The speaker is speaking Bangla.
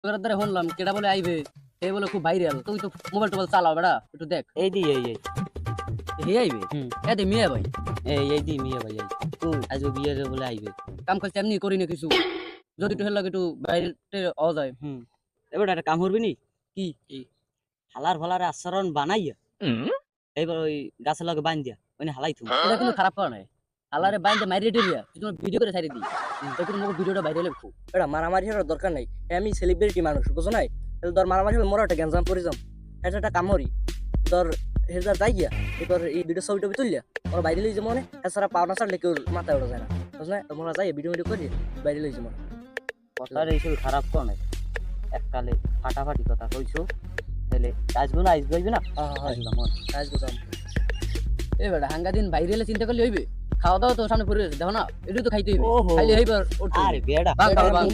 তোর দ্বারা শুনলাম কেডা বলে আইবে এই বলে খুব ভাইরাল তুই তো মোবাইল টোবাইল চালাও বেড়া একটু দেখ এই হে আইবে হুম এ দে মিয়া ভাই এই দি মিয়া ভাই আজ বিয়ের বলে আইবে কাম কাজ এমনি করি না কিছু যদি একটু হেলা একটু বাইরে আওয়া যায় এবার একটা কাম করবি নি কি হালার ফালার আচরণ বানাইয়া এইবার ওই গাছের লগে বান দিয়া ওই হালাই তুমি এটা কোনো খারাপ করা নাই আল্লাহরে বাইন্দে মাইরে দিলিয়া তুই তোমার ভিডিও করে ছাড়ি দি তখন মোকে ভিডিওটা বাইরে লেখো এটা মারামারি হওয়ার দরকার নাই আমি সেলিব্রিটি মানুষ বুঝো নাই তাহলে ধর মারামারি হলে মোরা একটা গ্যাঞ্জাম পরে যাম এটা একটা কামড়ি ধর হেজার যাই গিয়া এবার এই ভিডিও ছবি টবি তুললিয়া ওরা বাইরে লই যাবো এছাড়া পাওনা ছাড়লে কেউ মাথায় ওঠা যায় না বুঝো না তোমরা যাই ভিডিও ভিডিও করি বাইরে লই যাবো কথার এইসব খারাপ কর নাই এককালে ফাটাফাটি কথা কইছো তাহলে আসবো না আসবো না এ বেটা হাঙ্গা দিন বাইরে এলে চিন্তা করলে হইবে খাওয়া দাওয়া তো সামনে পড়ে দেখো না এটু তো খাইতে হইবে ওহো। খাইলে হইবার আরে বেড়া বাং